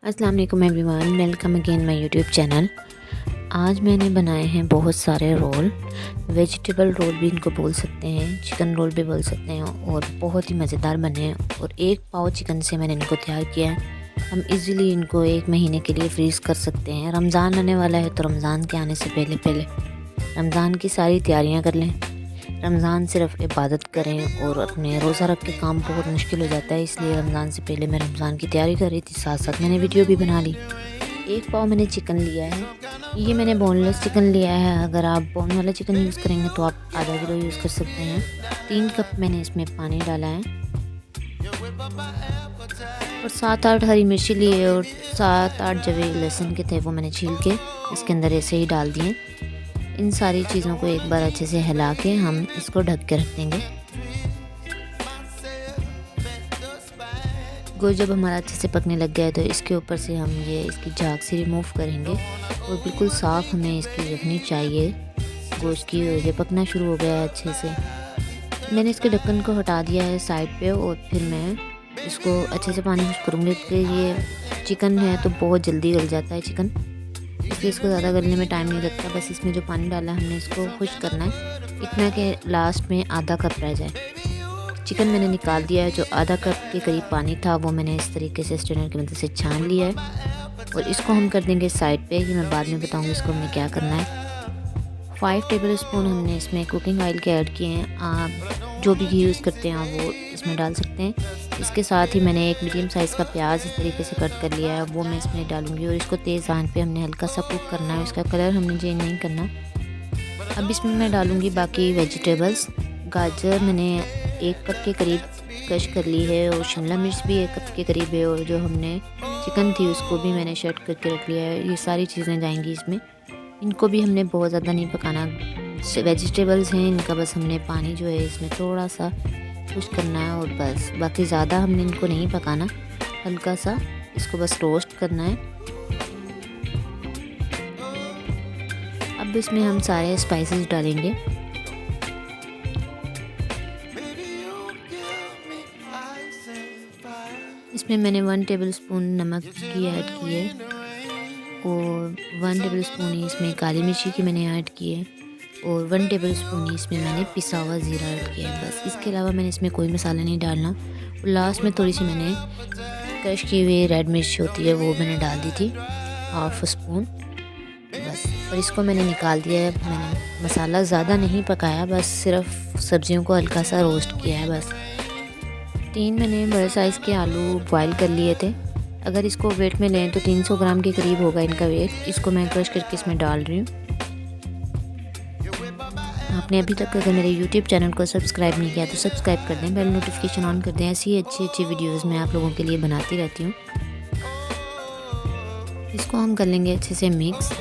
अस्सलाम वालेकुम everyone, welcome again my YouTube channel. आज मैंने बनाए हैं बहुत सारे रोल। वेजिटेबल रोल भी इनको बोल सकते हैं, चिकन रोल भी बोल सकते हैं और बहुत ही मज़ेदार बने हैं। और एक पाव चिकन से मैंने इनको तैयार किया है। हम इजीली इनको 1 महीने के लिए फ्रीज़ कर सकते हैं। रमज़ान आने वाला है तो रमज़ान के आने से पहले पहले रमज़ान की सारी तैयारियाँ कर लें। रमज़ान सिर्फ इबादत करें और अपने रोज़ा रख के काम बहुत मुश्किल हो जाता है, इसलिए रमज़ान से पहले मैं रमज़ान की तैयारी कर रही थी, साथ साथ मैंने वीडियो भी बना ली। 1 पाव मैंने चिकन लिया है। ये मैंने बोनलेस चिकन लिया है। अगर आप बोन वाला चिकन यूज़ करेंगे तो आप आधा किलो यूज़ कर सकते हैं। 3 कप मैंने इसमें पानी डाला है और 7-8 हरी मिर्ची लिए और 7-8 जवे लहसुन के थे, वो मैंने छील के इसके अंदर ऐसे ही डाल दिए। इन सारी चीज़ों को एक बार अच्छे से हिला के हम इसको ढक के रख देंगे। गोश्त जब हमारा अच्छे से पकने लग गया है तो इसके ऊपर से हम ये इसकी झाग से रिमूव करेंगे और बिल्कुल साफ़ हमें इसकी रखनी चाहिए गोश्त की। और ये पकना शुरू हो गया है अच्छे से। मैंने इसके ढक्कन को हटा दिया है साइड पे और फिर मैं इसको अच्छे से पानी खुश करूँगी क्योंकि ये चिकन है तो बहुत जल्दी गल जाता है चिकन, इसलिए इसको ज़्यादा गलने में टाइम नहीं लगता। बस इसमें जो पानी डाला है हमने इसको खुश करना है, इतना कि लास्ट में आधा कप रह जाए। चिकन मैंने निकाल दिया है। जो आधा कप के करीब पानी था वो मैंने इस तरीके से स्ट्रेनर की मदद से छान लिया है और इसको हम कर देंगे साइड पे। कि मैं बाद में बताऊंगी इसको हमें क्या करना है। 5 टेबल स्पून हमने इसमें कुकिंग ऑयल के ऐड किए हैं। आप जो भी घी यूज़ करते हैं आप वो इसमें डाल सकते हैं। इसके साथ ही मैंने एक मीडियम साइज़ का प्याज इस तरीके से कट कर लिया है, वो मैं इसमें डालूंगी और इसको तेज़ आंच पे हमने हल्का सा कुक करना है। इसका कलर हमने चेंज नहीं करना। अब इसमें मैं डालूंगी बाकी वेजिटेबल्स। गाजर मैंने 1 कप के करीब क्रश कर ली है और शिमला मिर्च भी 1 कप के करीब है और जो हमने चिकन थी उसको भी मैंने शर्ट करके रख लिया है। ये सारी चीज़ें जाएंगी इसमें। इनको भी हमने बहुत ज़्यादा नहीं पकाना। वेजिटेबल्स हैं, इनका बस हमने पानी जो है इसमें थोड़ा सा कुछ करना है और बस, बाकी ज़्यादा हमने इनको नहीं पकाना। हल्का सा इसको बस रोस्ट करना है। अब इसमें हम सारे स्पाइसेस डालेंगे। इसमें मैंने 1 टेबल स्पून नमक की ऐड की है और 1 टेबल स्पून ही इसमें काली मिर्ची की मैंने ऐड की है और 1 टेबल स्पून ही इसमें मैंने पिसा हुआ ज़ीरा ऐड किया है। बस इसके अलावा मैंने इसमें कोई मसाला नहीं डालना। और लास्ट में थोड़ी सी मैंने क्रश की हुई रेड मिर्च होती है वो मैंने डाल दी थी, 1/2 स्पून बस। और इसको मैंने निकाल दिया है। मैंने मसाला ज़्यादा नहीं पकाया, बस सिर्फ सब्जियों को हल्का सा रोस्ट किया है बस। 3 मैंने बड़े साइज़ के आलू बॉयल कर लिए थे। अगर इसको वेट में लें तो 300 ग्राम के करीब होगा इनका वेट। इसको मैं क्रश करके इसमें डाल रही हूँ। आपने अभी तक अगर मेरे YouTube चैनल को सब्सक्राइब नहीं किया तो सब्सक्राइब कर दें, बेल नोटिफिकेशन ऑन कर दें। ऐसी अच्छी अच्छी वीडियोज़ मैं आप लोगों के लिए बनाती रहती हूँ। इसको हम कर लेंगे अच्छे से मिक्स।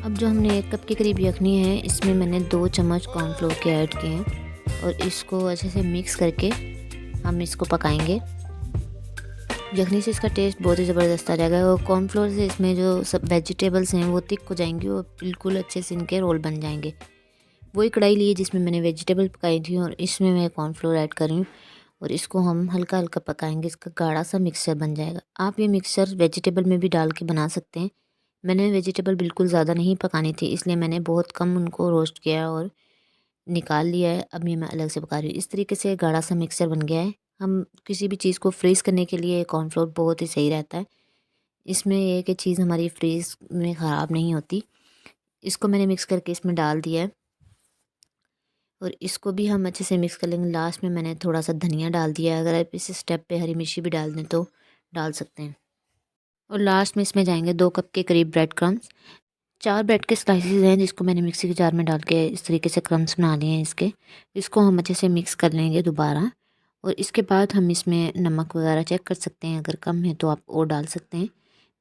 अब जो हमने 1 कप के करीब यखनी है इसमें मैंने 2 चम्मच कॉर्नफ्लोर के ऐड किए हैं और इसको अच्छे से मिक्स करके हम इसको पकाएंगे। यखनी से इसका टेस्ट बहुत ही ज़बरदस्त आ जाएगा और कॉर्नफ्लोर से इसमें जो सब वेजिटेबल्स हैं वो थिक हो जाएंगी और बिल्कुल अच्छे से इनके रोल बन जाएंगे। वही कढ़ाई ली है जिसमें मैंने वेजिटेबल पकाई थी और इसमें मैं कॉर्नफ्लोर ऐड कर रही हूँ और इसको हम हल्का हल्का पकाएंगे। इसका गाढ़ा सा मिक्सचर बन जाएगा। आप ये मिक्सचर वेजिटेबल में भी डाल के बना सकते हैं। मैंने वेजिटेबल बिल्कुल ज़्यादा नहीं पकानी थी, इसलिए मैंने बहुत कम उनको रोस्ट किया और निकाल लिया है। अब ये मैं अलग से पका रही हूँ। इस तरीके से गाढ़ा सा मिक्सचर बन गया है। हम किसी भी चीज़ को फ्रीज़ करने के लिए कॉर्नफ्लोर बहुत ही सही रहता है। इसमें ये है कि चीज़ हमारी फ्रीज़ में ख़राब नहीं होती। इसको मैंने मिक्स करके इसमें डाल दिया है और इसको भी हम अच्छे से मिक्स कर लेंगे। लास्ट में मैंने थोड़ा सा धनिया डाल दिया है। अगर आप इस स्टेप पे हरी मिर्ची भी डाल दें तो डाल सकते हैं। और लास्ट में इसमें जाएंगे 2 कप के करीब ब्रेड क्रम्स। 4 ब्रेड के स्लाइसेस हैं जिसको मैंने मिक्सी के जार में डाल के इस तरीके से क्रम्स बना लिए हैं इसके। इसको हम अच्छे से मिक्स कर लेंगे दोबारा और इसके बाद हम इसमें नमक वगैरह चेक कर सकते हैं। अगर कम है तो आप और डाल सकते हैं।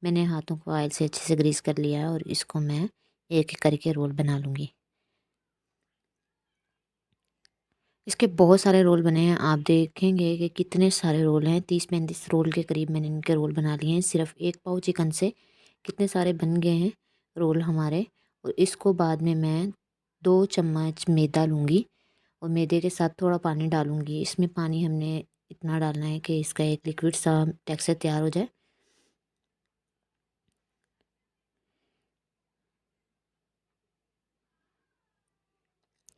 मैंने हाथों को ऑयल से अच्छे से ग्रीस कर लिया है और इसको मैं एक एक करके रोल बना लूँगी। इसके बहुत सारे रोल बने हैं। आप देखेंगे कि कितने सारे रोल हैं, 30-35 रोल के करीब मैंने इनके रोल बना लिए हैं। सिर्फ एक पाव चिकन से कितने सारे बन गए हैं रोल हमारे। और इसको बाद में मैं 2 चम्मच मैदा लूँगी और मैदे के साथ थोड़ा पानी डालूँगी। इसमें पानी हमने इतना डालना है कि इसका एक लिक्विड सा टेक्सचर तैयार हो जाए।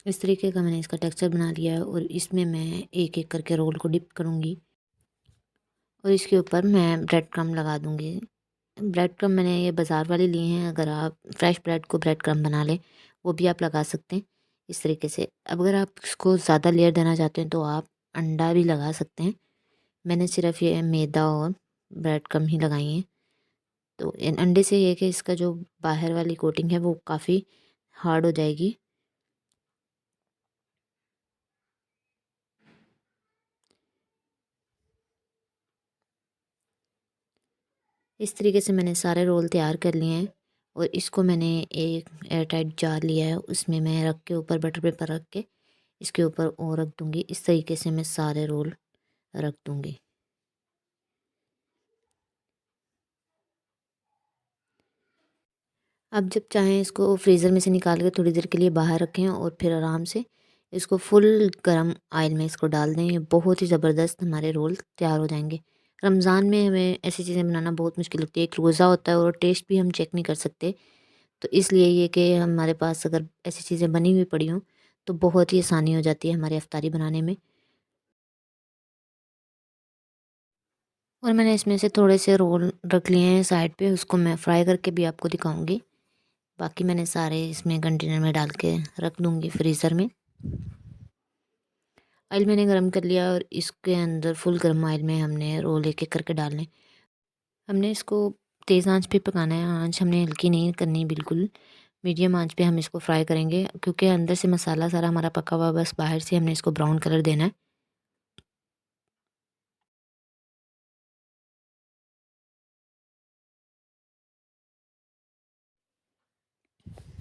इस तरीके का मैंने इसका टेक्सचर बना लिया है और इसमें मैं एक-एक करके रोल को डिप करूँगी और इसके ऊपर मैं ब्रेड क्रम्ब लगा दूँगी। ब्रेड क्रम्ब मैंने ये बाज़ार वाले लिए हैं। अगर आप फ्रेश ब्रेड को ब्रेड क्रम्ब बना लें, वो भी आप लगा सकते हैं इस तरीके से। अब अगर आप इसको ज़्यादा लेयर देना चाहते हैं तो आप अंडा भी लगा सकते हैं। मैंने सिर्फ ये मैदा और ब्रेड क्रम्ब ही लगाई हैं। तो इन अंडे से ये है कि इसका जो बाहर वाली कोटिंग है वो काफ़ी हार्ड हो जाएगी। इस तरीके से मैंने सारे रोल तैयार कर लिए हैं और इसको मैंने एक एयर टाइट जार लिया है, उसमें मैं रख के ऊपर बटर पेपर रख के इसके ऊपर और रख दूँगी। इस तरीके से मैं सारे रोल रख दूँगी। अब जब चाहें इसको फ्रीज़र में से निकाल के थोड़ी देर के लिए बाहर रखें और फिर आराम से इसको फुल गरम ऑयल में इसको डाल दें। ये बहुत ही ज़बरदस्त हमारे रोल तैयार हो जाएँगे। रमज़ान में हमें ऐसी चीज़ें बनाना बहुत मुश्किल लगती है। एक रोज़ा होता है और टेस्ट भी हम चेक नहीं कर सकते। तो इसलिए ये कि हमारे पास अगर ऐसी चीज़ें बनी हुई पड़ी हों, तो बहुत ही आसानी हो जाती है हमारी इफ्तारी बनाने में। और मैंने इसमें से थोड़े से रोल रख लिए हैं साइड पे, उसको मैं फ्राई करके भी आपको दिखाऊँगी। बाकी मैंने सारे इसमें कंटेनर में डाल के रख दूँगी फ्रीज़र में। ऑयल मैंने गरम कर लिया और इसके अंदर फुल गरम ऑयल में हमने रोल एक-एक करके डालने। हमने इसको तेज़ आँच पे पकाना है, आँच हमने हल्की नहीं करनी बिल्कुल। मीडियम आँच पे हम इसको फ्राई करेंगे क्योंकि अंदर से मसाला सारा हमारा पका हुआ है, बस बाहर से हमने इसको ब्राउन कलर देना है।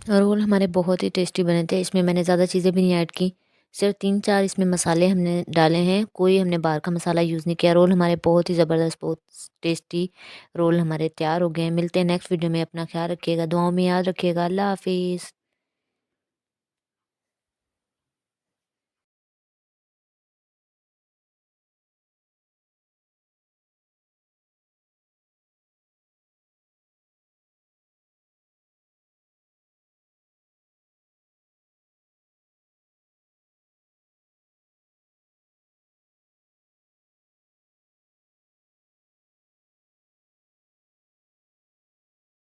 रोल हमारे बहुत ही टेस्टी बने थे। इसमें मैंने ज़्यादा चीज़ें भी नहीं ऐड की। सिर्फ़ 3-4 इसमें मसाले हमने डाले हैं। कोई हमने बाहर का मसाला यूज़ नहीं किया। रोल हमारे बहुत ही ज़बरदस्त, बहुत टेस्टी रोल हमारे तैयार हो गए हैं। मिलते हैं नेक्स्ट वीडियो में। अपना ख़्याल रखिएगा, दुआओं में याद रखिएगा। अल्लाह हाफ़िज़।